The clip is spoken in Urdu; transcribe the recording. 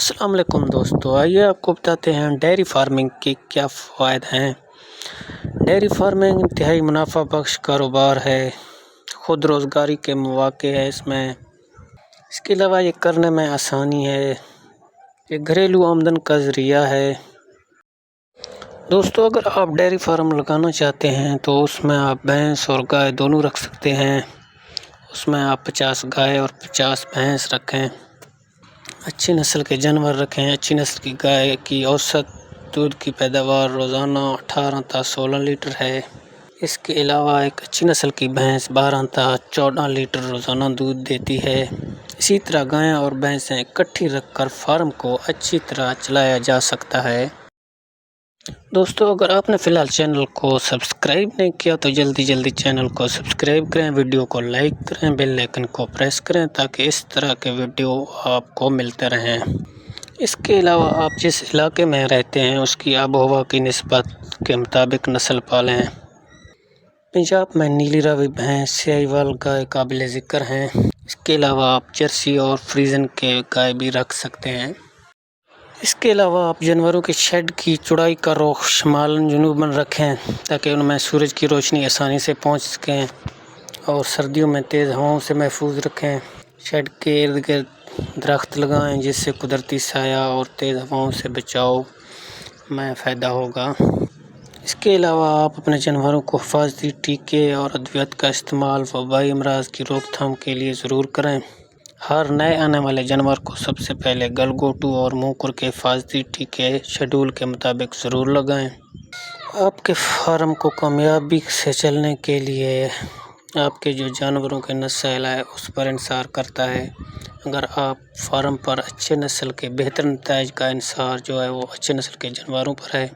السلام علیکم دوستو، آئیے آپ کو بتاتے ہیں ڈیری فارمنگ کے کیا فوائد ہیں۔ ڈیری فارمنگ انتہائی منافع بخش کاروبار ہے، خود روزگاری کے مواقع ہے اس کے علاوہ یہ کرنے میں آسانی ہے، یہ گھریلو آمدن کا ذریعہ ہے۔ دوستو، اگر آپ ڈیری فارم لگانا چاہتے ہیں تو اس میں آپ بھینس اور گائے دونوں رکھ سکتے ہیں۔ اس میں آپ 50 گائے اور 50 بھینس رکھیں، اچھی نسل کے جانور رکھیں۔ اچھی نسل کی گائے کی اوسط دودھ کی پیداوار روزانہ 18 تا 16 لیٹر ہے۔ اس کے علاوہ ایک اچھی نسل کی بھینس 12 تا 14 لیٹر روزانہ دودھ دیتی ہے۔ اسی طرح گائیں اور بھینسیں اکٹھی رکھ کر فارم کو اچھی طرح چلایا جا سکتا ہے۔ دوستو، اگر آپ نے فی الحال چینل کو سبسکرائب نہیں کیا تو جلدی چینل کو سبسکرائب کریں، ویڈیو کو لائک کریں، بیل آئیکن کو پریس کریں تاکہ اس طرح کے ویڈیو آپ کو ملتے رہیں۔ اس کے علاوہ آپ جس علاقے میں رہتے ہیں اس کی آب و ہوا کی نسبت کے مطابق نسل پالیں۔ پنجاب میں نیلی راوی بھینس، سیاہی وال گائے قابل ذکر ہیں۔ اس کے علاوہ آپ جرسی اور فریزن کے گائے بھی رکھ سکتے ہیں۔ اس کے علاوہ آپ جانوروں کے شیڈ کی چوڑائی کا رخ شمال جنوباً رکھیں تاکہ ان میں سورج کی روشنی آسانی سے پہنچ سکیں، اور سردیوں میں تیز ہواؤں سے محفوظ رکھیں۔ شیڈ کے ارد گرد درخت لگائیں جس سے قدرتی سایہ اور تیز ہواؤں سے بچاؤ میں فائدہ ہوگا۔ اس کے علاوہ آپ اپنے جانوروں کو حفاظتی ٹیکے اور ادویات کا استعمال وبائی امراض کی روک تھام کے لیے ضرور کریں۔ ہر نئے آنے والے جانور کو سب سے پہلے گلگوٹو اور موکر کے حفاظتی ٹیکے شیڈول کے مطابق ضرور لگائیں۔ آپ کے فارم کو کامیابی سے چلنے کے لیے آپ کے جو جانوروں کے نسل ہے اس پر انحصار کرتا ہے۔ اگر آپ فارم پر اچھے نسل کے بہتر نتائج کا انحصار جو ہے وہ اچھے نسل کے جانوروں پر ہے۔